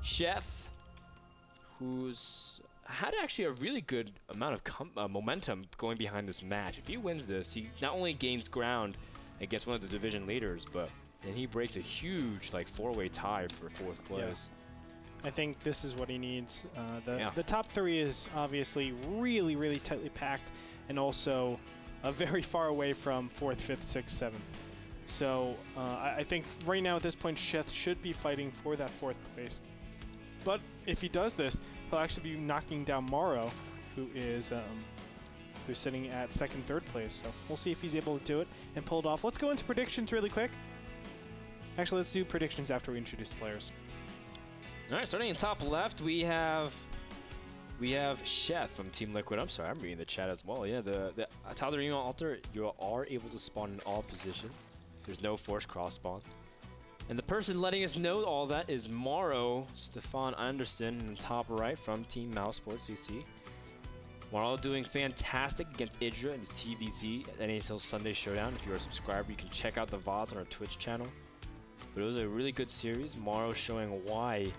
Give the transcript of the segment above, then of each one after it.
Sheth, who's had actually a really good amount of momentum going behind this match. If he wins this, he not only gains ground against one of the division leaders, but then he breaks a huge like 4-way tie for 4th place. Yeah. I think this is what he needs. The top 3 is obviously really, really tightly packed, and also very far away from 4th, 5th, 6th, 7th. So I think right now at this point, Sheth should be fighting for that 4th place. But if he does this, he'll actually be knocking down MorroW, who is who's sitting at 2nd, 3rd place. So we'll see if he's able to do it and pull it off. Let's go into predictions really quick. Actually, let's do predictions after we introduce the players. All right, starting in top left, we have Sheth from Team Liquid. I'm sorry, I'm reading the chat as well. Yeah, the Tal'Darim altar, you are able to spawn in all positions. There's no forced cross spawn. And the person letting us know all that is MorroW, Stefan Anderson, in the top right from Team Mousesports CC. MorroW doing fantastic against Idra in his TVZ at NASL Sunday Showdown. If you're a subscriber, you can check out the VODs on our Twitch channel. But it was a really good series. MorroW showing why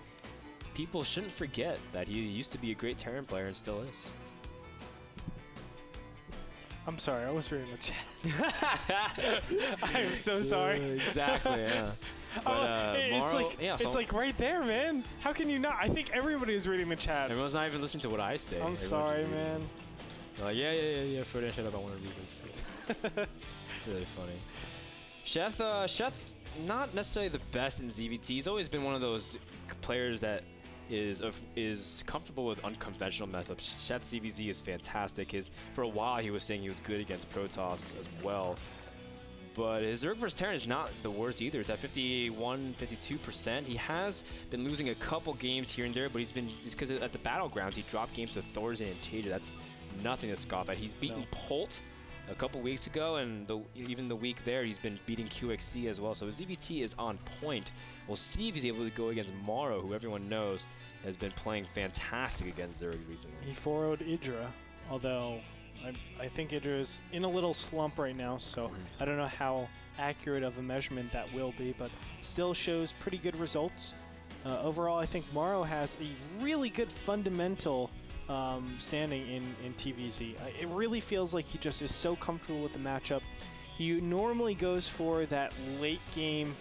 people shouldn't forget that he used to be a great Terran player and still is. I'm sorry, I was reading the chat. I am so sorry. Exactly, yeah. But, it's like right there, man. How can you not? I think everybody is reading the chat. Everyone's not even listening to what I say. I'm sorry, man. They're like, yeah, Frodan, shut up, I want to read this. It's really funny. Sheth, not necessarily the best in ZVT. He's always been one of those players that is comfortable with unconventional methods. Sheth's ZVZ is fantastic. For a while, he was saying he was good against Protoss as well. But his Zerg vs Terran is not the worst either. It's at 51, 52%. He has been losing a couple games here and there, but it's because at the Battlegrounds, he dropped games to Thorzen and Taja. That's nothing to scoff at. He's beaten Polt a couple weeks ago, and even the week there, he's been beating QXC as well. So his ZVT is on point. We'll see if he's able to go against MorroW, who everyone knows has been playing fantastic against Zerg recently. He 4-0'd Idra, although I think Idra is in a little slump right now, so I don't know how accurate of a measurement that will be, but still shows pretty good results. Overall, I think MorroW has a really good fundamental standing in TVZ. It really feels like he just is so comfortable with the matchup. He normally goes for that late game,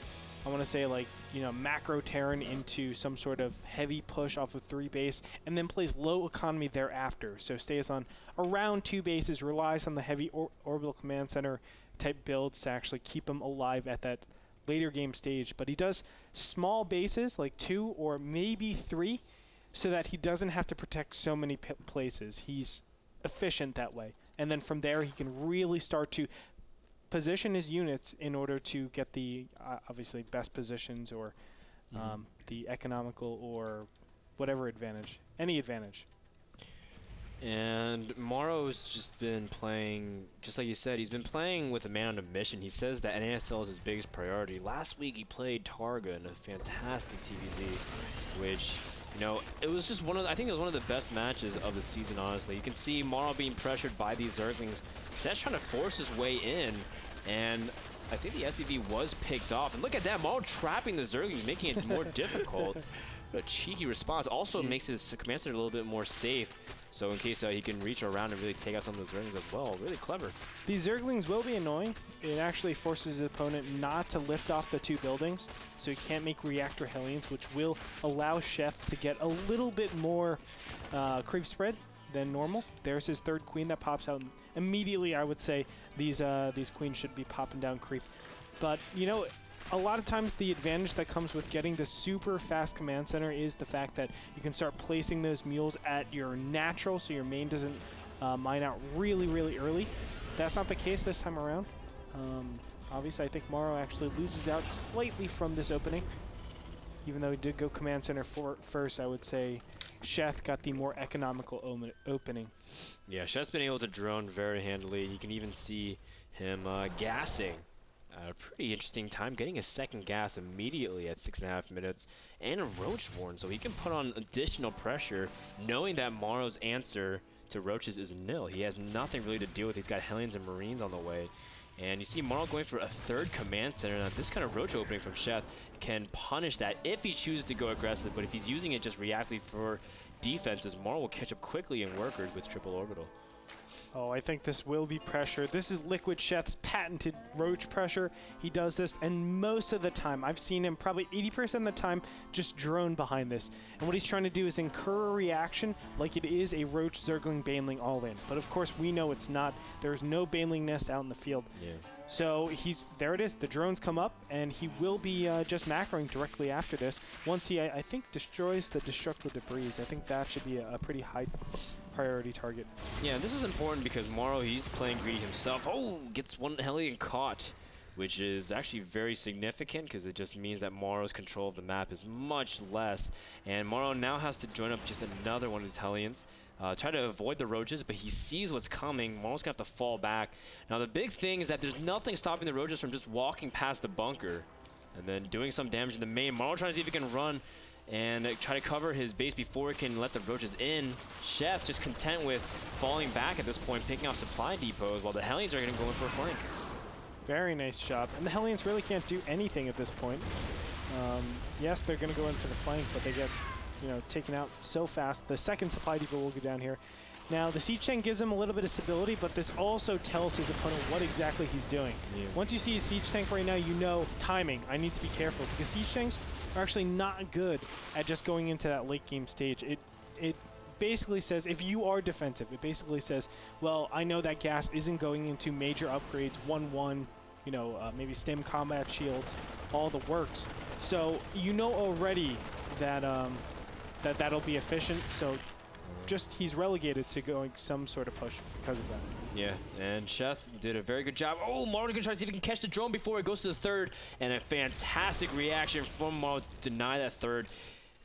I want to say like, macro Terran into some sort of heavy push off of 3 base, and then plays low economy thereafter. So stays on around 2 bases, relies on the heavy orbital command center type builds to actually keep him alive at that later game stage. But he does small bases, like 2 or maybe 3, so that he doesn't have to protect so many places. He's efficient that way. And then from there, he can really start to position his units in order to get the obviously best positions, or the economical or whatever advantage, any advantage. And MorroW's just been playing, just like you said, he's been playing with a man on a mission. He says that NASL is his biggest priority. Last week he played Targa in a fantastic TVZ, which, it was just I think it was one of the best matches of the season, honestly. You can see MorroW being pressured by these Zerglings. Sheth's trying to force his way in, and I think the SCV was picked off. And look at that, MorroW trapping the Zerglings, making it more difficult. A cheeky response also makes his command center a little bit more safe, so in case he can reach around and really take out some of the Zerglings as well. Really clever. These Zerglings will be annoying. It actually forces his opponent not to lift off the 2 buildings, so he can't make reactor Hellions, which will allow Sheth to get a little bit more creep spread than normal. There's his 3rd queen that pops out immediately. I would say these queens should be popping down creep. But, a lot of times the advantage that comes with getting the super fast command center is the fact that you can start placing those mules at your natural, so your main doesn't mine out really, really early. That's not the case this time around. Obviously, I think MorroW actually loses out slightly from this opening. Even though he did go command center first, I would say Sheth got the more economical opening. Yeah, Sheth's been able to drone very handily. You can even see him gassing at a pretty interesting time, getting a 2nd gas immediately at 6.5 minutes, and a Roach Warren, so he can put on additional pressure, knowing that MorroW's answer to Roaches is nil. He has nothing really to deal with. He's got Hellions and Marines on the way. And you see MorroW going for a third command center. Now, this kind of roach opening from Sheth can punish that if he chooses to go aggressive, but if he's using it just reactively for defenses, MorroW will catch up quickly in workers with triple orbital. Oh, I think this will be pressure. This is Liquid Sheth's patented roach pressure. He does this, and most of the time, I've seen him probably 80% of the time just drone behind this. And what he's trying to do is incur a reaction like it is a roach, zergling, baneling all in. But of course, we know it's not. There's no baneling nest out in the field. Yeah. So there it is. The drones come up, and he will be just macroing directly after this. Once he, I think, destroys the destructive debris, I think that should be a pretty high priority target. Yeah, this is important because MorroW, he's playing greedy himself. Oh, gets one Hellion caught, which is actually very significant because it just means that MorroW's control of the map is much less. And MorroW now has to join up just another one of his Hellions. Try to avoid the roaches, but he sees what's coming. MorroW's going to have to fall back. Now, the big thing is that there's nothing stopping the roaches from just walking past the bunker and then doing some damage in the main. MorroW trying to see if he can run and try to cover his base before he can let the roaches in. Sheth just content with falling back at this point, picking off supply depots, while the Hellions are going to go in for a flank. Very nice job. And the Hellions really can't do anything at this point. Yes, they're going to go in for the flank, but they get taken out so fast. The second supply depot will go down here. Now, the Siege Tank gives him a little bit of stability, but this also tells his opponent what exactly he's doing. Yeah. Once you see a Siege Tank right now, you know timing. I need to be careful, because Siege Tanks are actually not good at just going into that late game stage. It basically says, if you are defensive, it basically says, well, I know that gas isn't going into major upgrades, 1-1, maybe stem combat shields, all the works. So you know already that that'll be efficient. So just he's relegated to going some sort of push because of that. Yeah, and Sheth did a very good job. Oh, MorroW's going to try to see if he can catch the drone before it goes to the third, and a fantastic reaction from MorroW to deny that third.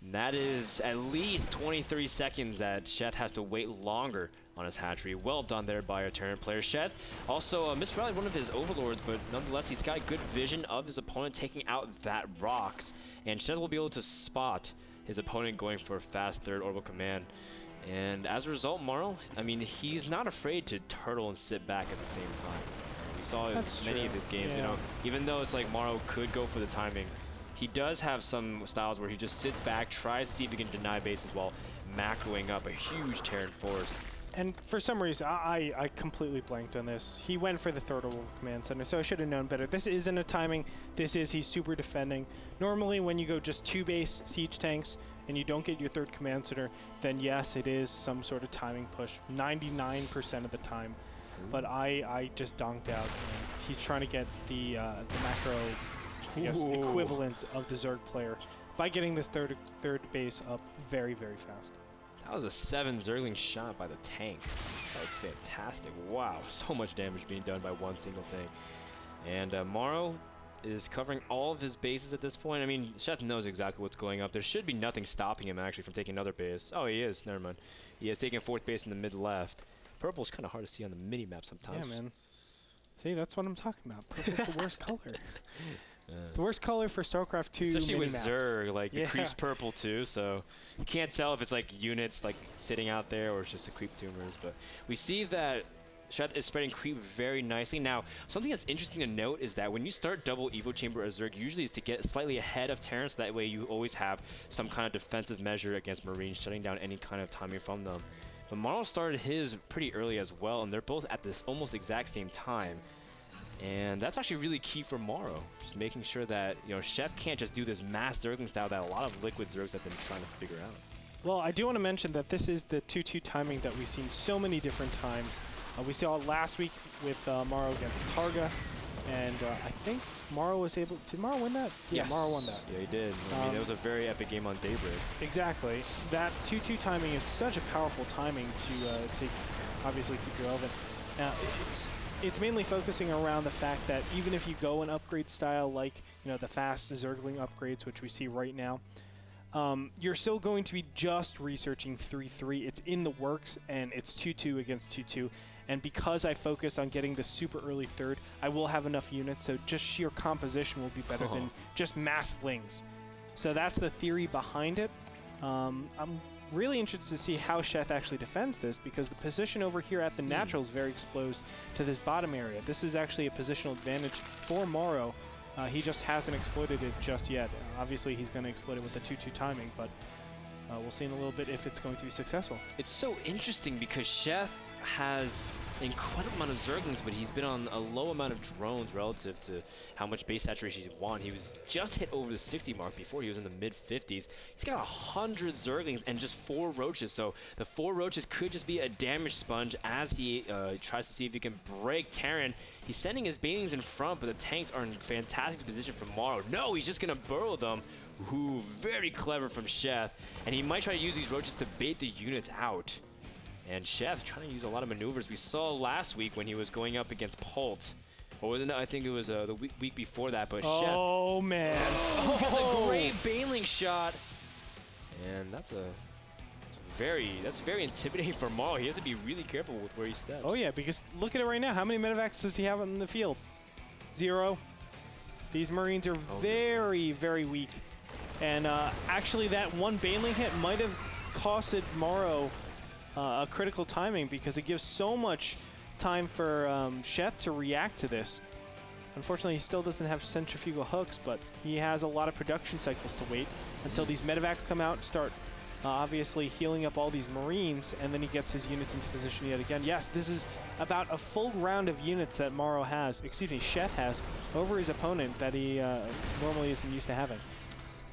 And that is at least 20-30 seconds that Sheth has to wait longer on his hatchery. Well done there by our Terran player. Sheth also misrallied one of his overlords, but nonetheless, he's got good vision of his opponent taking out that rocks, and Sheth will be able to spot his opponent going for a fast third orbital command. And as a result, MorroW, I mean, he's not afraid to turtle and sit back at the same time. We saw many of his games, even though it's like MorroW could go for the timing, he does have some styles where he just sits back, tries to see if he can deny bases while macroing up a huge Terran force. And for some reason, I completely blanked on this. He went for the third orbital command center, so I should have known better. This isn't a timing. He's super defending. Normally, when you go just 2 base siege tanks and you don't get your third command center, then yes, it is some sort of timing push, 99% of the time. But I just donked out. He's trying to get the macro equivalence of the Zerg player by getting this third base up very, very fast. That was a 7 Zergling shot by the tank. That was fantastic. Wow, so much damage being done by one single tank. And MorroW is covering all of his bases at this point. I mean, Sheth knows exactly what's going up. There should be nothing stopping him, actually, from taking another base. Oh, he is. Never mind. He is taking 4th base in the mid-left. Purple's kind of hard to see on the mini-map sometimes. Yeah, man. See, that's what I'm talking about. Purple's the worst color. The worst color for StarCraft 2 especially with mini-maps. Zerg, like the creep's purple too, so you can't tell if it's like units like sitting out there or it's just the creep tumors. But we see that Sheth is spreading creep very nicely. Now, something that's interesting to note is that when you start double Evo Chamber as Zerg, usually is to get slightly ahead of Terran, so that way you always have some kind of defensive measure against Marines, shutting down any kind of timing from them. But MorroW started his pretty early as well, and they're both at this almost exact same time. And that's actually really key for MorroW, just making sure that Sheth can't just do this mass Zergling style that a lot of liquid Zergs have been trying to figure out. Well, I do want to mention that this is the 2-2 timing that we've seen so many different times. We saw it last week with MorroW against Targa, and I think MorroW was able. Did MorroW win that? Yeah, yes. MorroW won that. Yeah, he did. I mean, it was a very epic game on Daybreak. Exactly. That 2-2 timing is such a powerful timing to obviously keep you relevant. Now, it's mainly focusing around the fact that even if you go an upgrade style like the fast Zergling upgrades, which we see right now, you're still going to be just researching 3-3. It's in the works, and it's 2-2 against 2-2. And because I focus on getting the super early third, I will have enough units, so just sheer composition will be better than just mass lings. So that's the theory behind it. I'm really interested to see how Sheth actually defends this, because the position over here at the natural is very exposed to this bottom area. This is actually a positional advantage for MorroW. He just hasn't exploited it just yet. Obviously, he's going to exploit it with the 2-2 timing, but we'll see in a little bit if it's going to be successful. It's so interesting because Sheth has an incredible amount of Zerglings, but he's been on a low amount of drones relative to how much base saturation he's won. He was just hit over the 60 mark before. He was in the mid-50s. He's got 100 Zerglings and just 4 Roaches, so the 4 Roaches could just be a damage sponge as he tries to see if he can break Terran. He's sending his Banelings in front, but the tanks are in fantastic position for MorroW. No, he's just going to burrow them. Ooh, very clever from Sheth, and he might try to use these Roaches to bait the units out. And Sheth trying to use a lot of maneuvers. We saw last week when he was going up against Pult. Or wasn't it? I think it was the week before that, but Sheth. Oh, man. Oh, gets a great Baneling shot. And that's very intimidating for MorroW. He has to be really careful with where he steps. Oh, yeah, because look at it right now. How many medevacs does he have on the field? 0. These Marines are very, very weak. And actually, that one Baneling hit might have costed MorroW a critical timing, because it gives so much time for Sheth to react to this. Unfortunately, he still doesn't have centrifugal hooks, but he has a lot of production cycles to wait until these medevacs come out and start obviously healing up all these Marines, and then he gets his units into position yet again. Yes, this is about a full round of units that MorroW has, excuse me, Sheth has, over his opponent that he normally isn't used to having.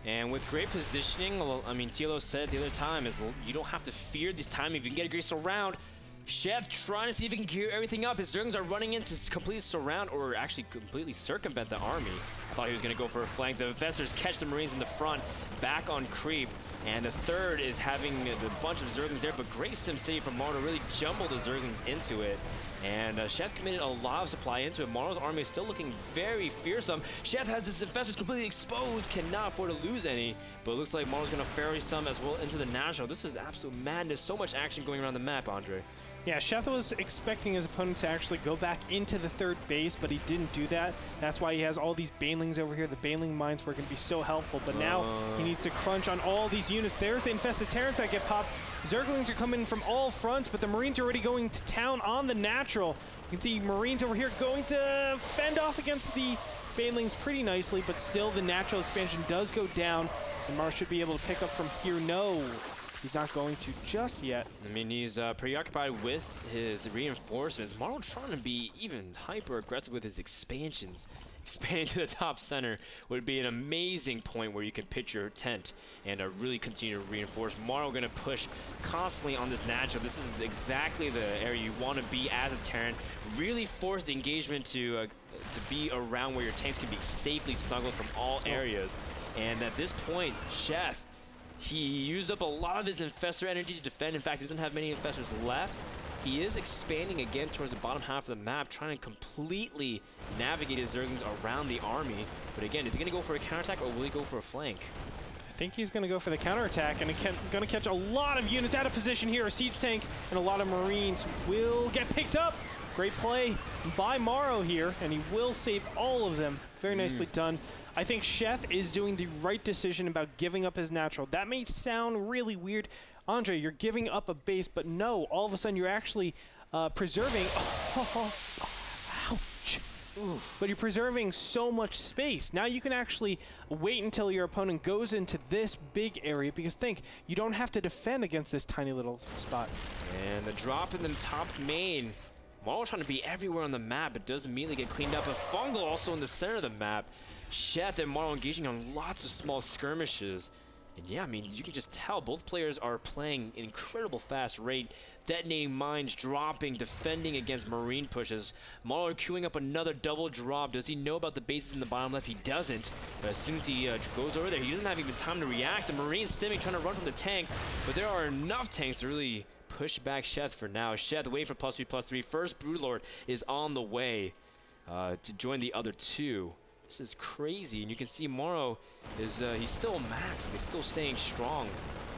And with great positioning, I mean, TLO said the other time, is you don't have to fear this time if you can get a great surround. Sheth trying to see if he can gear everything up. His Zerglings are running in to completely surround, or actually completely circumvent the army. I thought he was going to go for a flank. The Infestors catch the Marines in the front, back on creep. And the third is having the bunch of Zerglings there, but great sim save from MorroW really jumbled the Zerglings into it. And Sheth committed a lot of supply into it. MorroW's army is still looking very fearsome. Sheth has his Infestors completely exposed, cannot afford to lose any. But it looks like MorroW's going to ferry some as well into the National. This is absolute madness. So much action going around the map, Andre. Yeah, Sheth was expecting his opponent to actually go back into the third base, but he didn't do that. That's why he has all these Banelings over here. The Baneling mines were going to be so helpful, but now he needs to crunch on all these units. There's the infested Terrans that get popped. Zerglings are coming from all fronts, but the Marines are already going to town on the natural. You can see Marines over here going to fend off against the Banelings pretty nicely, but still the natural expansion does go down, and MorroW should be able to pick up from here. No. He's not going to just yet. I mean, he's preoccupied with his reinforcements. MorroW trying to be even hyper-aggressive with his expansions. Expanding to the top center would be an amazing point where you can pitch your tent and really continue to reinforce. MorroW going to push constantly on this natural. This is exactly the area you want to be as a Terran. Really force the engagement to be around where your tanks can be safely snuggled from all areas. And at this point, Sheth, he used up a lot of his Infestor energy to defend. In fact, he doesn't have many Infestors left. He is expanding again towards the bottom half of the map, trying to completely navigate his Zerglings around the army. But again, is he going to go for a counterattack, or will he go for a flank? I think he's going to go for the counterattack, and going to catch a lot of units out of position here. A siege tank and a lot of Marines will get picked up. Great play by MorroW here, and he will save all of them. Very nicely done. I think Sheth is doing the right decision about giving up his natural. That may sound really weird. Andre, you're giving up a base, but no, all of a sudden you're actually preserving... ouch. Oof. But you're preserving so much space. Now you can actually wait until your opponent goes into this big area, because think, you don't have to defend against this tiny little spot. And the drop in the top main. MorroW trying to be everywhere on the map, but does immediately get cleaned up. A Fungal also in the center of the map. Sheth and MorroW engaging on lots of small skirmishes. And yeah, I mean, you can just tell both players are playing an incredible fast rate, detonating mines, dropping, defending against Marine pushes. MorroW queuing up another double drop. Does he know about the bases in the bottom left? He doesn't. But as soon as he goes over there, he doesn't have even time to react. The Marines stimming, trying to run from the tanks, but there are enough tanks to really push back Sheth for now. Sheth waiting for +3/+3. First Broodlord is on the way to join the other two. This is crazy, and you can see MorroW is he's still maxed. He's still staying strong.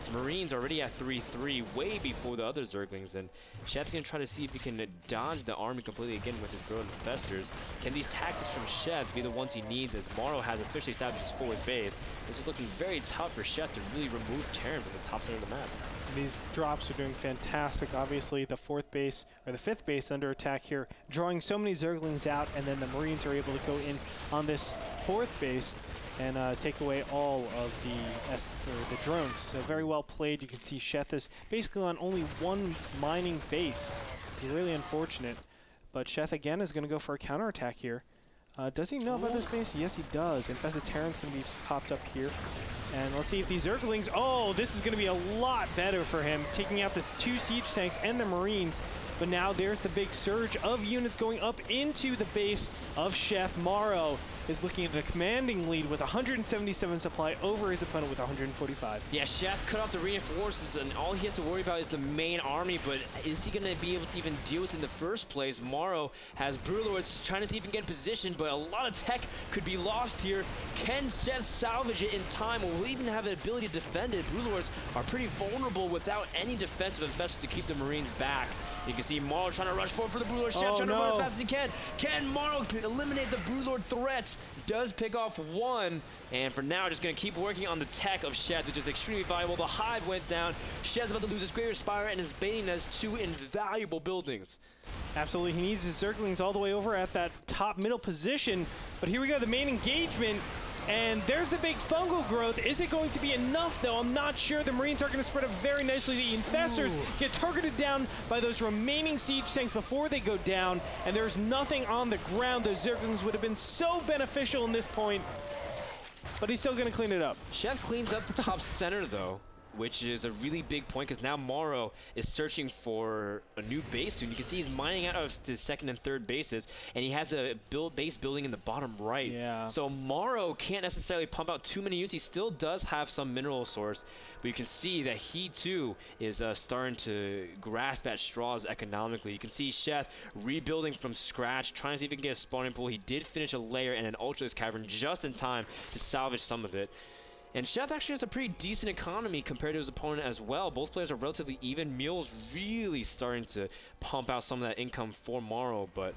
His Marines already at 3-3, way before the other Zerglings, and Sheth's gonna try to see if he can dodge the army completely again with his Brood Infestors. Can these tactics from Sheth be the ones he needs, as MorroW has officially established his forward base? This is looking very tough for Sheth to really remove Terran from the top center of the map. These drops are doing fantastic. Obviously, the fourth base, or the fifth base under attack here, drawing so many Zerglings out, and then the Marines are able to go in on this fourth base and take away all of the drones. So very well played. You can see Sheth is basically on only one mining base. It's really unfortunate. But Sheth, again, is going to go for a counterattack here. Does he know about this base? Yes, he does. Infested Terran's going to be popped up here. And let's see if these Zerglings... Oh, this is going to be a lot better for him, taking out this 2 siege tanks and the Marines. But now there's the big surge of units going up into the base of Sheth. MorroW is looking at a commanding lead with 177 supply over his opponent with 145. Yeah, Sheth cut off the reinforcements, and all he has to worry about is the main army, but is he going to be able to even deal with it in the first place? MorroW has Broodlords trying to see if he can get in position, but a lot of tech could be lost here. Can Sheth salvage it in time, or will he even have the ability to defend it? Broodlords are pretty vulnerable without any defensive infestors to keep the Marines back. You can see MorroW trying to rush forward for the Broodlord. Sheth trying to run as fast as he can. Can MorroW eliminate the Broodlord threat? Does pick off one, and for now, just going to keep working on the tech of Sheth, which is extremely valuable. The Hive went down. Sheth's about to lose his Greater Spire and his Bane as 2 invaluable buildings. Absolutely, he needs his Zerglings all the way over at that top middle position. But here we go, the main engagement. And there's the big fungal growth. Is it going to be enough, though? I'm not sure. The Marines are going to spread up very nicely. The Infestors get targeted down by those remaining siege tanks before they go down, and there's nothing on the ground. Those Zerglings would have been so beneficial in this point, but he's still going to clean it up. Sheth cleans up the top center, though, which is a really big point, because now MorroW is searching for a new base soon. You can see he's mining out of his second and third bases, and he has a base building in the bottom right. Yeah. So MorroW can't necessarily pump out too many units. He still does have some mineral source, but you can see that he too is starting to grasp at straws economically. You can see Sheth rebuilding from scratch, trying to see if he can get a spawning pool. He did finish a lair and an Ultra's Cavern just in time to salvage some of it. And Sheth actually has a pretty decent economy compared to his opponent as well. Both players are relatively even. Mule's really starting to pump out some of that income for MorroW, but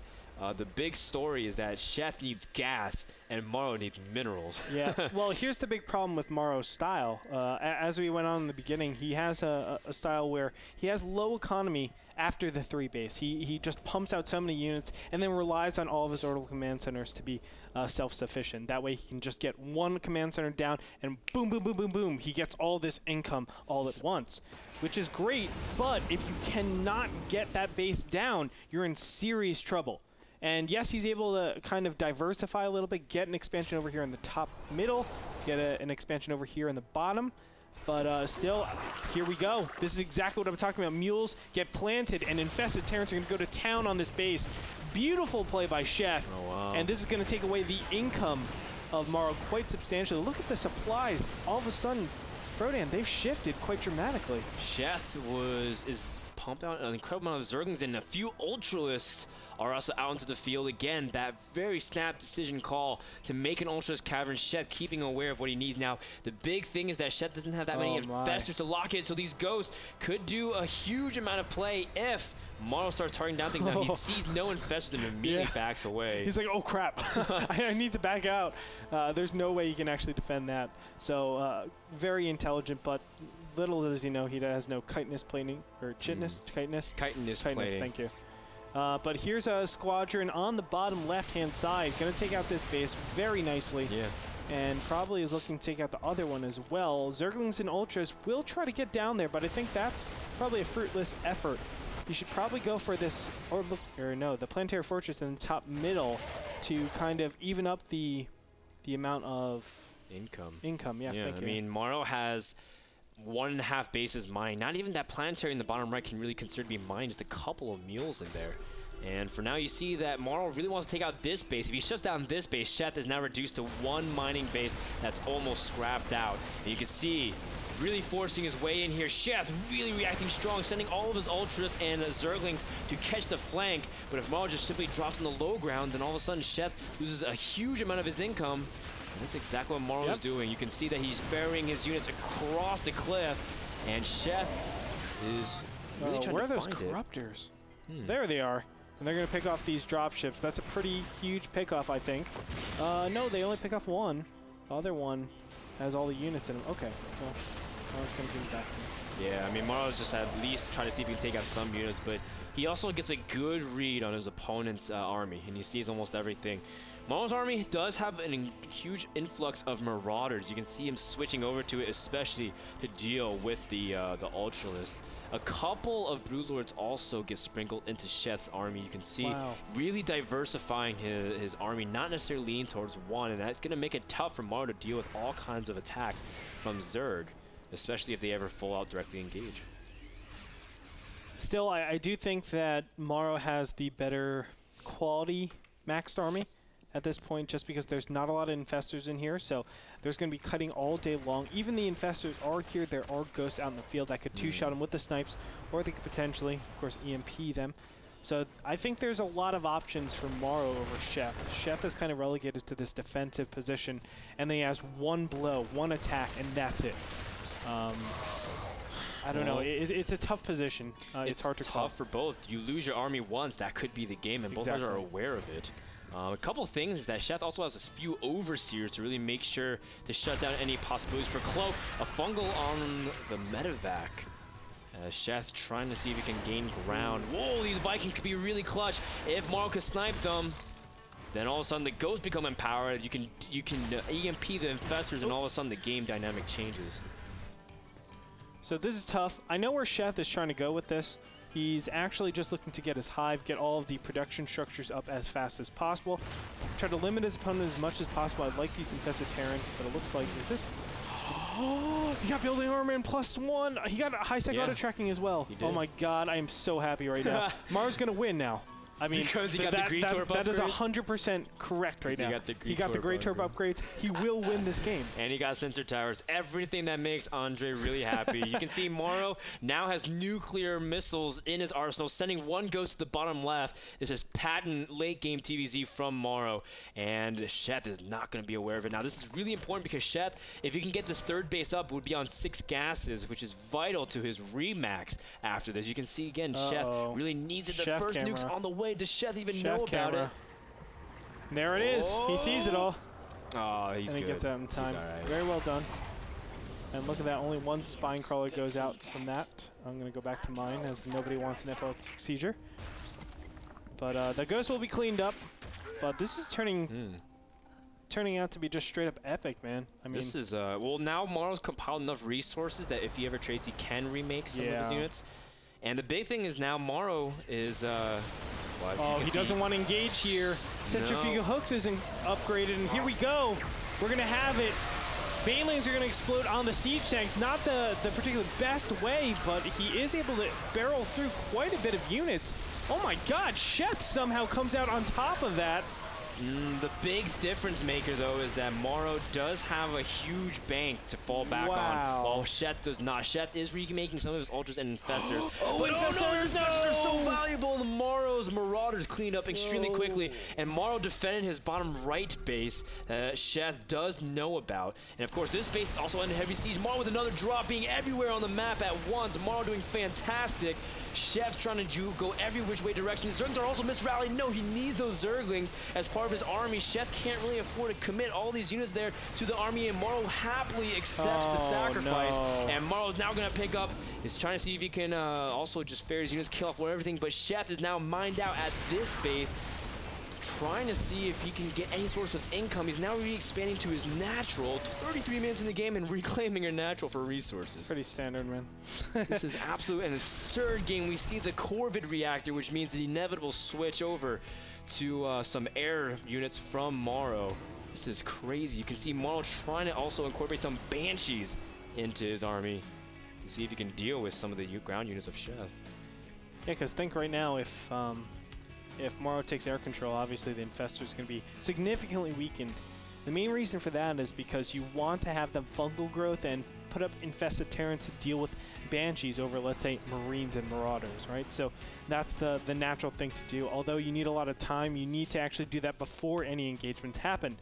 the big story is that Sheth needs gas and MorroW needs minerals. Yeah, well, here's the big problem with MorroW's style. As we went on in the beginning, he has a style where he has low economy after the 3 base. He just pumps out so many units and then relies on all of his orbital command centers to be self-sufficient. That way he can just get one command center down and boom, boom, boom, boom, boom. He gets all this income all at once, which is great, but if you cannot get that base down, you're in serious trouble. And yes, he's able to kind of diversify a little bit, get an expansion over here in the top middle, get an expansion over here in the bottom. But still, here we go. This is exactly what I'm talking about. Mules get planted, and Infested Terrans are going to go to town on this base. Beautiful play by Sheth. Oh, wow. And this is going to take away the income of MorroW quite substantially. Look at the supplies. All of a sudden, Frodan, they've shifted quite dramatically. Sheth is pumping out an incredible amount of Zerglings, and a few Ultralists are also out into the field. Again, that very snap decision call to make an Ultra's Cavern. Sheth keeping aware of what he needs. Now, the big thing is that Sheth doesn't have that many Infestors to lock it, so these Ghosts could do a huge amount of play if MorroW starts targeting down things. Now, he sees no Infestors and immediately backs away. He's like, oh crap, I need to back out. There's no way you can actually defend that. So, very intelligent, but little does he know he has no chitinous plating, or chitinous plating. Thank you. But here's a squadron on the bottom left-hand side, going to take out this base very nicely. Yeah. And probably is looking to take out the other one as well. Zerglings and Ultras will try to get down there, but I think that's probably a fruitless effort. You should probably go for this, the Planetary Fortress in the top middle to kind of even up the amount of income. Yes, thank you. I mean, MorroW has 1.5 bases mined. Not even that planetary in the bottom right can really consider to be mined. Just a couple of mules in there. And for now, you see that MorroW really wants to take out this base. If he shuts down this base, Sheth is now reduced to 1 mining base that's almost scrapped out. And you can see really forcing his way in here. Sheth really reacting strong, sending all of his ultras and zerglings to catch the flank. But if MorroW just simply drops on the low ground, then all of a sudden Sheth loses a huge amount of his income. And that's exactly what MorroW is doing. You can see that he's ferrying his units across the cliff, and Sheth is really trying to find it. Where are those corruptors? There they are. And they're going to pick off these dropships. That's a pretty huge pickoff, I think. No, they only pick off one. The other one has all the units in them. Okay, well, I was going to give it back to him. Yeah, I mean, MorroW's just at least trying to see if he can take out some units, but he also gets a good read on his opponent's army, and he sees almost everything. MorroW's army does have a huge influx of Marauders. You can see him switching over to it, especially to deal with the Ultralists. A couple of Broodlords also get sprinkled into Sheth's army. You can see really diversifying his army, not necessarily leaning towards one, and that's going to make it tough for MorroW to deal with all kinds of attacks from Zerg, especially if they ever full out directly engage. Still, I do think that MorroW has the better quality maxed army at this point, just because there's not a lot of infestors in here, so there's going to be cutting all day long. Even the infestors are here. There are ghosts out in the field that could two-shot them with the snipes, or they could potentially, of course, EMP them. So I think there's a lot of options for MorroW over Sheth. Sheth is kind of relegated to this defensive position, and then he has one blow, one attack, and that's it. I don't know. It's a tough position. It's hard to call. It's tough for both. You lose your army once, that could be the game, and both sides are aware of it. A couple things is that Sheth also has a few overseers to really make sure to shut down any possibilities for Cloak. A fungal on the medevac. Sheth trying to see if he can gain ground. Whoa, these Vikings could be really clutch. If MorroW can snipe them, then all of a sudden the ghosts become empowered. You can EMP the infestors, and all of a sudden the game dynamic changes. So this is tough. I know where Sheth is trying to go with this. He's actually just looking to get his hive, get all of the production structures up as fast as possible. Try to limit his opponent as much as possible. I like these infested Terrans, but it looks like, is this... Oh, he got building armor and +1. He got high-sec auto tracking as well. Oh my god, I am so happy right now. MorroW's going to win now. I mean, because he got the Gretorp upgrades? That is 100% correct right now. He got the Gretorp upgrades. He will win this game. And he got sensor towers. Everything that makes Andre really happy. You can see MorroW now has nuclear missiles in his arsenal, sending one ghost to the bottom left. This is patent late game TVZ from MorroW, and Sheth is not going to be aware of it. Now, this is really important because Sheth, if he can get this third base up, would be on 6 gases, which is vital to his remax after this. You can see, again, Sheth really needs it. The first nuke's on the way. Does Sheth even know about it? There it is. He sees it all. Oh, he's good. And he gets out in time. Very well done. And look at that. Only one spine crawler goes out from that. I'm going to go back to mine, as nobody wants an epileptic seizure. But the ghost will be cleaned up. But this is turning out to be just straight up epic, man. I mean, this is well, now MorroW's compiled enough resources that if he ever trades, he can remake some of his units. And the big thing is now MorroW is he doesn't want to engage here. Centrifugal hooks isn't upgraded, and here we go. We're going to have it. Banelings are going to explode on the siege tanks. Not the particular best way, but he is able to barrel through quite a bit of units. Oh my god, Sheth somehow comes out on top of that. The big difference maker, though, is that MorroW does have a huge bank to fall back on, while Sheth does not. Sheth is remaking some of his ultras and infestors. Infestors are so valuable. The MorroW's Marauders cleaned up extremely quickly, and MorroW defended his bottom right base. Sheth does know about, and of course, this base is also under heavy siege. MorroW with another drop, being everywhere on the map at once. MorroW doing fantastic. Sheth trying to go every which way direction. Zerglings are also misrallied. No, he needs those Zerglings as part of his army. Sheth can't really afford to commit all these units there to the army, and MorroW happily accepts the sacrifice. And MorroW is now going to pick up. He's trying to see if he can also just fare his units, kill off everything. But Sheth is now mined out at this base, trying to see if he can get any source of income. He's now re-expanding to his natural. 33 minutes in the game and reclaiming your natural for resources. It's pretty standard, man. This is absolutely an absurd game. We see the Corvid reactor, which means the inevitable switch over to some air units from MorroW. This is crazy. You can see MorroW trying to also incorporate some Banshees into his army to see if he can deal with some of the ground units of Sheth. Yeah, because think right now, if MorroW takes air control, obviously the Infestor is going to be significantly weakened. The main reason for that is because you want to have the fungal growth and put up infested Terrans to deal with Banshees over, let's say, Marines and Marauders, right? So that's the natural thing to do. Although you need a lot of time, you need to actually do that before any engagements happen.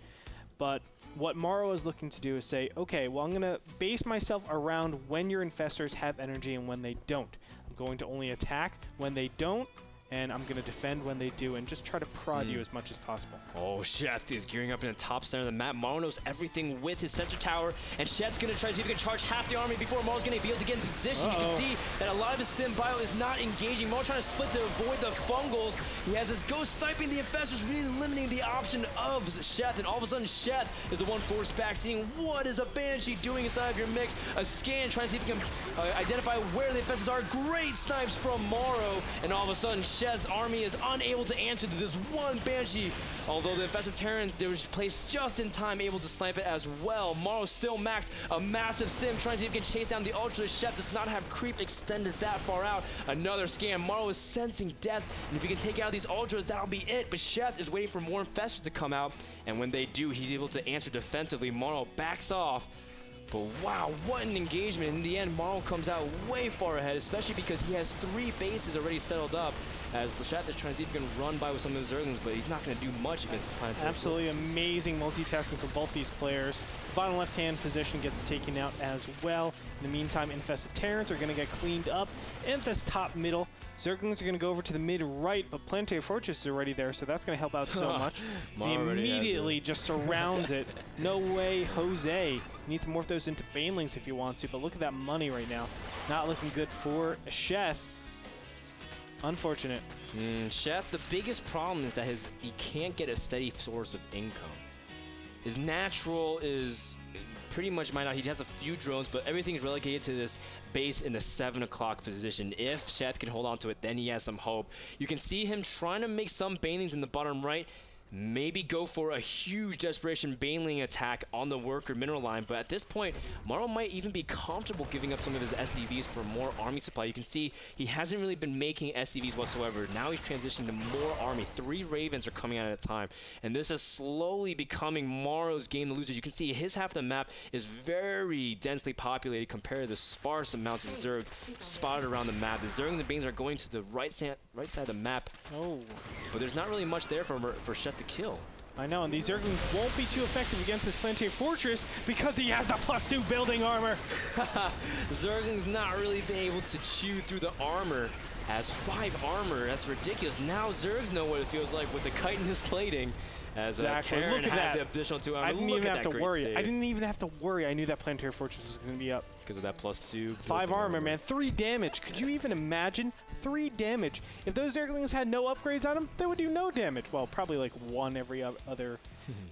But what MorroW is looking to do is say, okay, well, I'm going to base myself around when your infestors have energy and when they don't. I'm going to only attack when they don't, and I'm going to defend when they do, and just try to prod you as much as possible. Oh, Sheth is gearing up in the top center of the map. MorroW knows everything with his sensor tower, and Sheth's going to try to see if he can charge half the army before MorroW's going to be able to get in position. You can see that a lot of his stim bio is not engaging. MorroW trying to split to avoid the fungals. He has his ghost sniping the infestors, really limiting the option of Sheth, and all of a sudden Sheth is the one forced back, seeing what is a Banshee doing inside of your mix. A scan, trying to see if he can identify where the infestors are. Great snipes from MorroW, and all of a sudden Sheth's army is unable to answer to this one Banshee. Although the infested Terrans, they were placed just in time, able to snipe it as well. MorroW still maxed a massive stim, trying to see if he can chase down the Ultra. Sheth does not have creep extended that far out. Another scan. MorroW is sensing death, and if he can take out these Ultras, that'll be it. But Sheth is waiting for more infestors to come out, and when they do, he's able to answer defensively. MorroW backs off. But wow, what an engagement. In the end, MorroW comes out way far ahead, especially because he has 3 bases already settled up, as Sheth is trying to see if he can run by with some of the Zerglings, but he's not going to do much against the planetary. Absolutely amazing multitasking for both these players. Bottom left-hand position gets taken out as well. In the meantime, infested Terrans are going to get cleaned up. Infest top middle. Zerglings are going to go over to the mid-right, but Planetary Fortress is already there, so that's going to help out so much. He immediately just surrounds it. No way, Jose. You need to morph those into Banelings if you want to, but look at that money right now. Not looking good for Sheth. Unfortunate. Sheth, the biggest problem is that he can't get a steady source of income. His natural is pretty much mined out. He has a few drones, but everything is relegated to this base in the 7 o'clock position. If Sheth can hold on to it, then he has some hope. You can see him trying to make some Banelings in the bottom right. Maybe go for a huge Desperation Baneling attack on the worker mineral line, but at this point, MorroW might even be comfortable giving up some of his SCVs for more army supply. You can see he hasn't really been making SCVs whatsoever. Now he's transitioning to more army. 3 Ravens are coming out at a time, and this is slowly becoming MorroW's game to lose. You can see his half of the map is very densely populated compared to the sparse amounts of Zerg spotted around the map. The Zerg and the Banes are going to the right side of the map, but there's not really much there for Sheth to kill. I know, and these Zerglings won't be too effective against this Planetary Fortress because he has the +2 building armor. Zerglings not really been able to chew through the armor. Has 5 armor, that's ridiculous. Now Zergs know what it feels like with the chitinous plating. As Terran has the additional 2 armor. I didn't even have to worry. I didn't even have to worry. I knew that Planetary Fortress was going to be up. Because of that +2. 5 armor, man. 3 damage. Could you even imagine? 3 damage. If those Zerglings had no upgrades on them, they would do no damage. Well, probably like 1 every other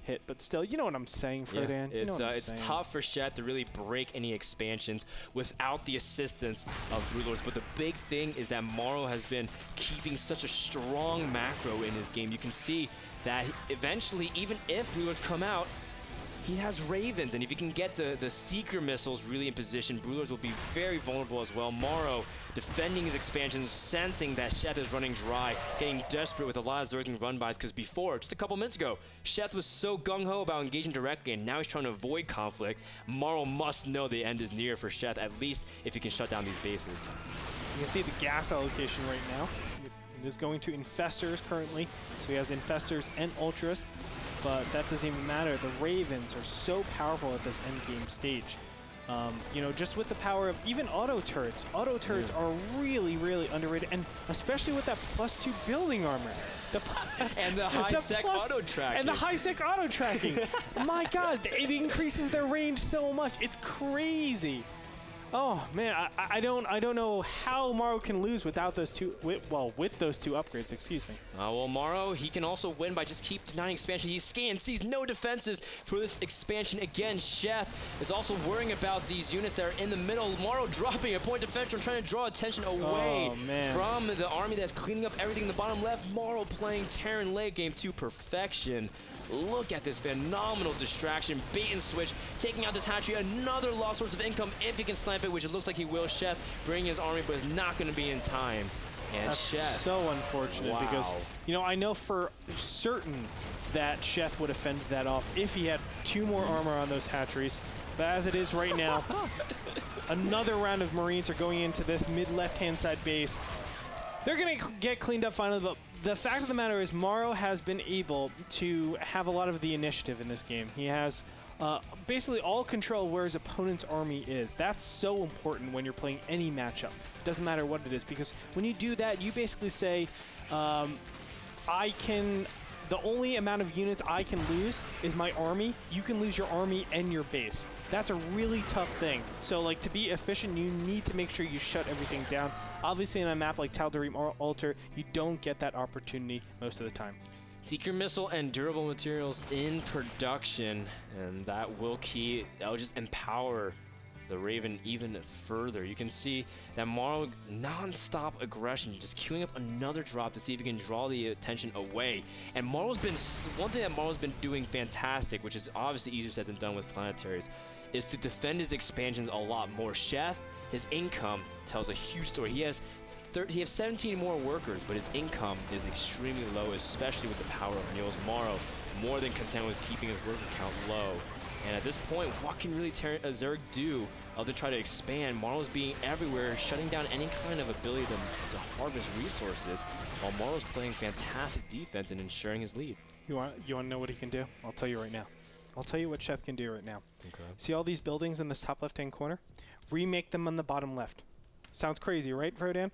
hit, but still, you know what I'm saying, Frodan. Yeah, it's tough for Sheth to really break any expansions without the assistance of Broodlords. But the big thing is that MorroW has been keeping such a strong macro in his game. You can see that eventually, even if Broodlords come out, he has Ravens, and if you can get the Seeker missiles really in position, Broodlords will be very vulnerable as well. MorroW defending his expansions, sensing that Sheth is running dry, getting desperate with a lot of Zergling run-bys, because before, just a couple minutes ago, Sheth was so gung-ho about engaging directly, and now he's trying to avoid conflict. MorroW must know the end is near for Sheth, at least if he can shut down these bases. You can see the gas allocation right now. It is going to Infestors currently, so he has Infestors and Ultras. But that doesn't even matter. The Ravens are so powerful at this endgame stage. You know, just with the power of even auto turrets. Auto turrets are really, really underrated, and especially with that +2 building armor. And the high-sec auto tracking. And the high-sec auto tracking. My God, it increases their range so much. It's crazy. Oh man, I don't know how MorroW can lose without those with those 2 upgrades. Excuse me. Well, MorroW, he can also win by just keep denying expansion. He scans, sees no defenses for this expansion. Again, Sheth is also worrying about these units that are in the middle. MorroW dropping a point defense and trying to draw attention away from the army that's cleaning up everything in the bottom left. MorroW playing Terran late game to perfection. Look at this phenomenal distraction, bait and switch, taking out this hatchery, another lost source of income if he can snipe it, which it looks like he will. Sheth bringing his army, but it's not going to be in time. And That's Sheth. so unfortunate because, you know, I know for certain that Sheth would have fended that off if he had 2 more armor on those hatcheries. But as it is right now, another round of Marines are going into this mid left-hand side base. They're going to get cleaned up finally, but the fact of the matter is MorroW has been able to have a lot of the initiative in this game. He has basically all control where his opponent's army is. That's so important when you're playing any matchup. Doesn't matter what it is, because when you do that, you basically say, the only amount of units I can lose is my army. You can lose your army and your base. That's a really tough thing. So, like, to be efficient, you need to make sure you shut everything down. Obviously, in a map like Tal'Darim or Altar, you don't get that opportunity most of the time. Seeker missile and durable materials in production, and that will just empower the Raven even further. You can see that MorroW non-stop aggression, just queuing up another drop to see if he can draw the attention away. And one thing that MorroW's been doing fantastic, which is obviously easier said than done with planetaries, is to defend his expansions a lot more. Sheth, his income tells a huge story. He has 17 more workers, but his income is extremely low, especially with the power of Neil's MorroW, more than content with keeping his worker count low. And at this point, what can really Zerg do other than try to expand? MorroW's being everywhere, shutting down any kind of ability to harvest resources, while MorroW's playing fantastic defense and ensuring his lead. You want to know what he can do? I'll tell you right now. I'll tell you what Sheth can do right now. Okay. See all these buildings in this top left-hand corner? Remake them on the bottom left. Sounds crazy, right, Frodan?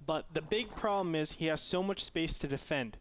But the big problem is he has so much space to defend.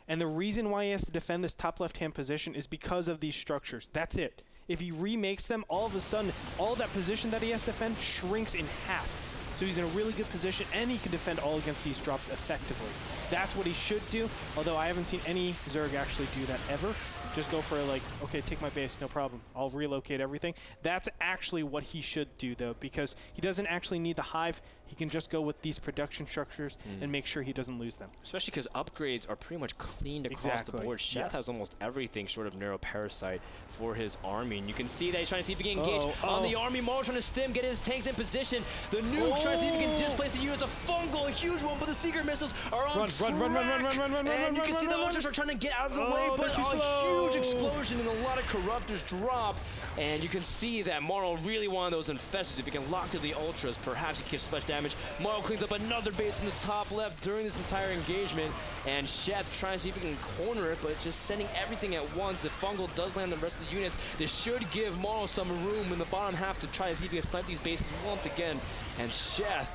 And the reason why he has to defend this top left-hand position is because of these structures. That's it. If he remakes them, all of a sudden, all that position that he has to defend shrinks in half. So he's in a really good position, and he can defend all against these drops effectively. That's what he should do, although I haven't seen any Zerg actually do that ever. Just go for, like, okay, take my base, no problem. I'll relocate everything. That's actually what he should do, though, because he doesn't actually need the hive. He can just go with these production structures and make sure he doesn't lose them. Especially because upgrades are pretty much cleaned across the board. Sheth has almost everything short of Neuroparasite for his army. And you can see that he's trying to see if he can engage on the army. MorroW trying to stim, get his tanks in position. The nuke trying to see if he can displace the units. A fungal, a huge one, but the Seeker missiles are on track. Run. And you can see the ultras are trying to get out of the way, but a huge explosion and a lot of corruptors drop. And you can see that MorroW really wanted those infestors. If he can lock to the ultras, perhaps he can splash damage. MorroW cleans up another base in the top left during this entire engagement. And Sheth trying to see if he can corner it, but just sending everything at once. The fungal does land the rest of the units. This should give MorroW some room in the bottom half to try to see if he can snipe these bases once again. And Sheth,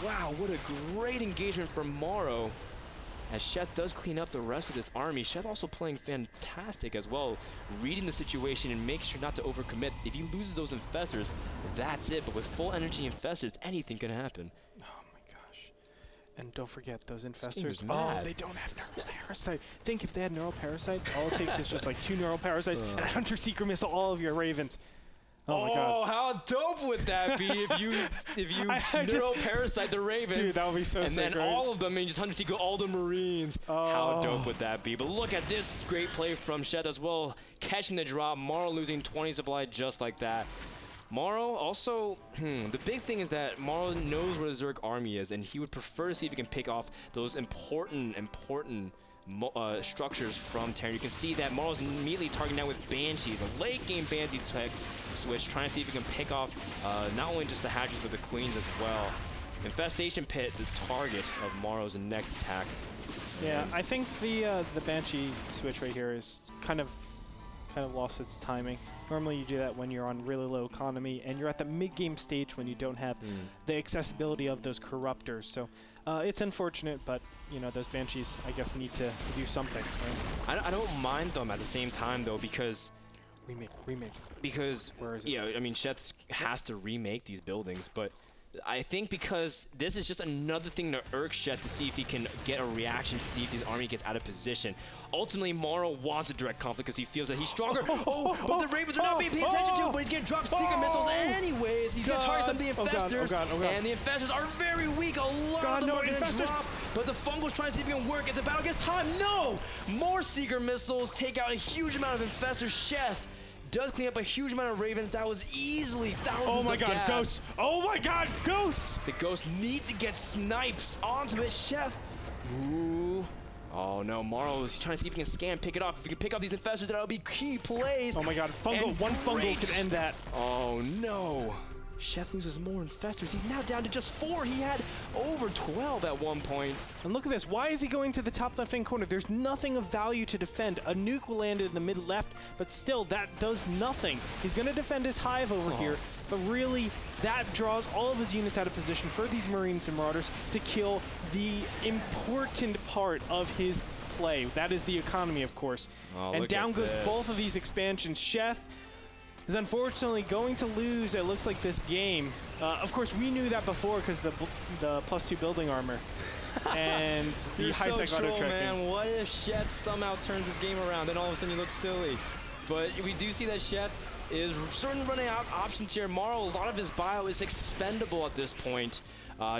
wow, what a great engagement from MorroW. As Sheth does clean up the rest of this army. Sheth also playing fantastic as well, reading the situation and making sure not to overcommit. If he loses those infestors, that's it. But with full energy infestors, anything can happen. Oh my gosh. And don't forget those infestors. Oh, they don't have Neuroparasite. Think if they had Neuroparasite, all it takes is just like 2 Neuroparasites and a Hunter Seeker missile all of your Ravens. Oh my God. How dope would that be if you Neuroparasite the Ravens? Dude, that would be so sick. And then all of them, and just Hunter Seeker all the Marines. How dope would that be? But look at this great play from Sheth as well, catching the drop. MorroW losing 20 supply just like that. MorroW also, the big thing is that MorroW knows where the Zerg army is, and he would prefer to see if he can pick off those important structures from Terran. You can see that MorroW's immediately targeting now with Banshees, a late game Banshee tech switch, trying to see if he can pick off not only just the hatches but the queens as well. Infestation Pit, the target of MorroW's next attack. Yeah, I think the Banshee switch right here is kind of lost its timing. Normally you do that when you're on really low economy and you're at the mid-game stage when you don't have the accessibility of those corruptors. So it's unfortunate, but you know, those Banshees, I guess, need to do something. Right? I don't mind them at the same time though, because remake. Because where is it? Yeah, I mean, Sheth has to remake these buildings, but I think because this is just another thing to irk Sheth to see if he can get a reaction, to see if his army gets out of position. Ultimately, MorroW wants a direct conflict because he feels that he's stronger. But the Ravens are not being paid attention to, but he's going to drop Seeker missiles anyways. He's going to target some of the infestors, and the infestors are very weak. A lot of them are going to drop, but the fungal's trying to see if it can work. It's a battle against time. No! More Seeker missiles take out a huge amount of infestors. Sheth does clean up a huge amount of Ravens. That was easily thousands Oh my of god, gas. Ghosts! Oh my god, Ghosts! The Ghosts need to get snipes onto it. Sheth. Ooh. Oh no, MorroW is trying to see if he can scan, pick it off. If he can pick off these infestors, that'll be key plays. Oh my god, Fungal. One Fungal could end that. Oh no. Sheth loses more infestors. He's now down to just 4. He had over 12 at one point. And look at this. Why is he going to the top left-hand corner? There's nothing of value to defend. A nuke will land in the mid-left, but still, that does nothing. He's going to defend his hive over here, but really, that draws all of his units out of position for these Marines and Marauders to kill the important part of his play. That is the economy, of course. Oh, and down goes this. both of these expansions. Sheth is unfortunately going to lose, it looks like, this game. Of course, we knew that before because the +2 building armor and the high sec auto tracking. Man, what if Sheth somehow turns this game around? Then all of a sudden he looks silly. But we do see that Sheth is certainly running out options here. MorroW, a lot of his bio is expendable at this point.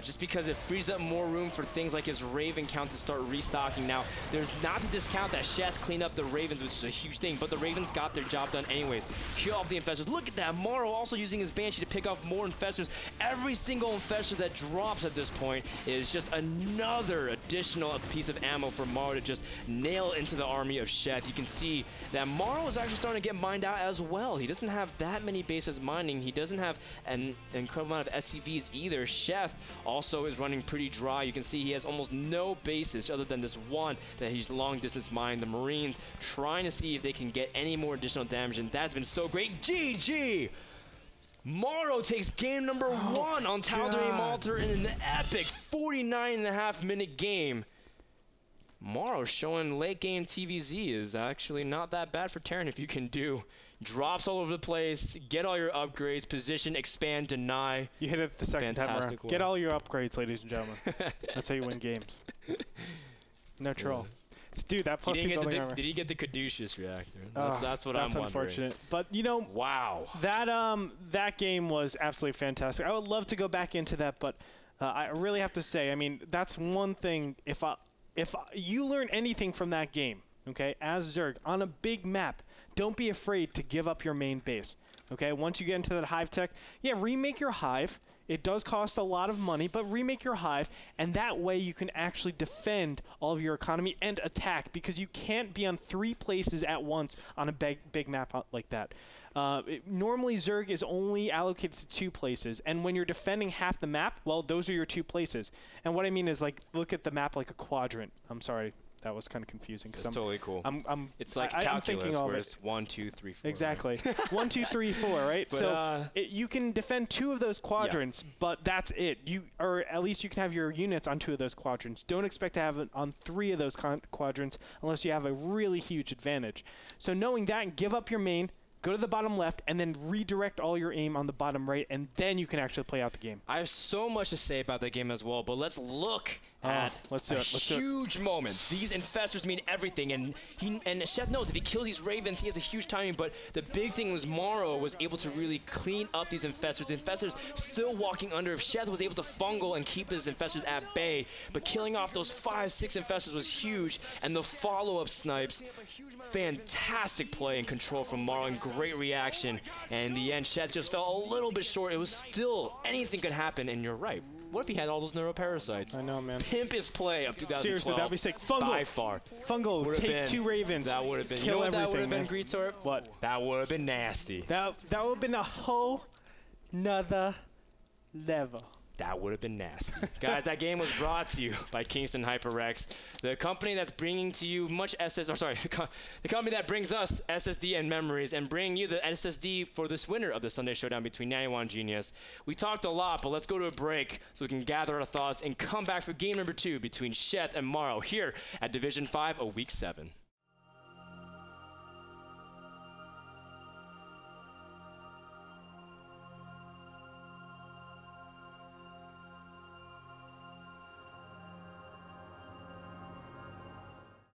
Just because it frees up more room for things like his Raven count to start restocking. Now, there's not to discount that Sheth cleaned up the Ravens, which is a huge thing, but the Ravens got their job done anyways. Kill off the infestors. Look at that. MorroW also using his Banshee to pick off more infestors. Every single infestor that drops at this point is just another additional piece of ammo for MorroW to just nail into the army of Sheth. You can see that MorroW is actually starting to get mined out as well. He doesn't have that many bases mining. He doesn't have an incredible amount of SCVs either. Sheth also is running pretty dry. You can see he has almost no bases other than this one that he's long distance mining. The Marines trying to see if they can get any more additional damage, and that's been so great. GG! MorroW takes game number 1 on Tal'Darim Altar in an epic 49.5-minute game. MorroW showing late game TVZ is actually not that bad for Terran if you can do drops all over the place, get all your upgrades, position, expand, deny. You hit it the second time around. Get all your upgrades, ladies and gentlemen. That's how you win games. No troll. Dude, that +2 building armor. Did he get the Caduceus reactor? That's what I'm wondering. That's unfortunate. But, you know, wow. That game was absolutely fantastic. I would love to go back into that, but I really have to say, I mean, that's one thing. If you learn anything from that game, okay, as Zerg, on a big map, don't be afraid to give up your main base, okay? Once you get into that hive tech, yeah, remake your hive. It does cost a lot of money, but remake your hive, and that way you can actually defend all of your economy and attack, because you can't be on 3 places at once on a big map like that. Normally, Zerg is only allocated to 2 places, and when you're defending half the map, well, those are your 2 places. And what I mean is, like, look at the map like a quadrant. I'm sorry. That was kind of confusing. It's totally cool. It's like I'm calculus, where it's 1, 2, 3, 4. Exactly. Right? 1, 2, 3, 4, right? But so you can defend 2 of those quadrants, but that's it. Or at least you can have your units on 2 of those quadrants. Don't expect to have it on 3 of those quadrants unless you have a really huge advantage. So knowing that, give up your main, go to the bottom left, and then redirect all your aim on the bottom right, and then you can actually play out the game. I have so much to say about that game as well, but let's look at a huge moment. These infestors mean everything, and Sheth knows if he kills these Ravens, he has a huge timing, but the big thing was MorroW was able to really clean up these infestors. The infestors still walking under. If Sheth was able to fungal and keep his infestors at bay, but killing off those 5, 6 infestors was huge, and the follow-up snipes, fantastic play and control from MorroW, and great reaction. And in the end, Sheth just fell a little bit short. It was still, anything could happen, and you're right. What if he had all those neuroparasites? I know, man. Pimp his play of 2012. Seriously, that'd be sick. Fungal. By far. Fungal, take 2 Ravens. That would have been. Kill you know what everything, that would have been, man. Gretorp? What? That would have been nasty. That would have been a whole nother level. That would have been nasty. Guys, that game was brought to you by Kingston HyperX, the company that's bringing to you much the company that brings us SSD and memories, and bringing you the SSD for this winner of the Sunday Showdown between 91 and Genius. We talked a lot, but let's go to a break so we can gather our thoughts and come back for game number 2 between Sheth and MorroW here at Division 5 of Week 7.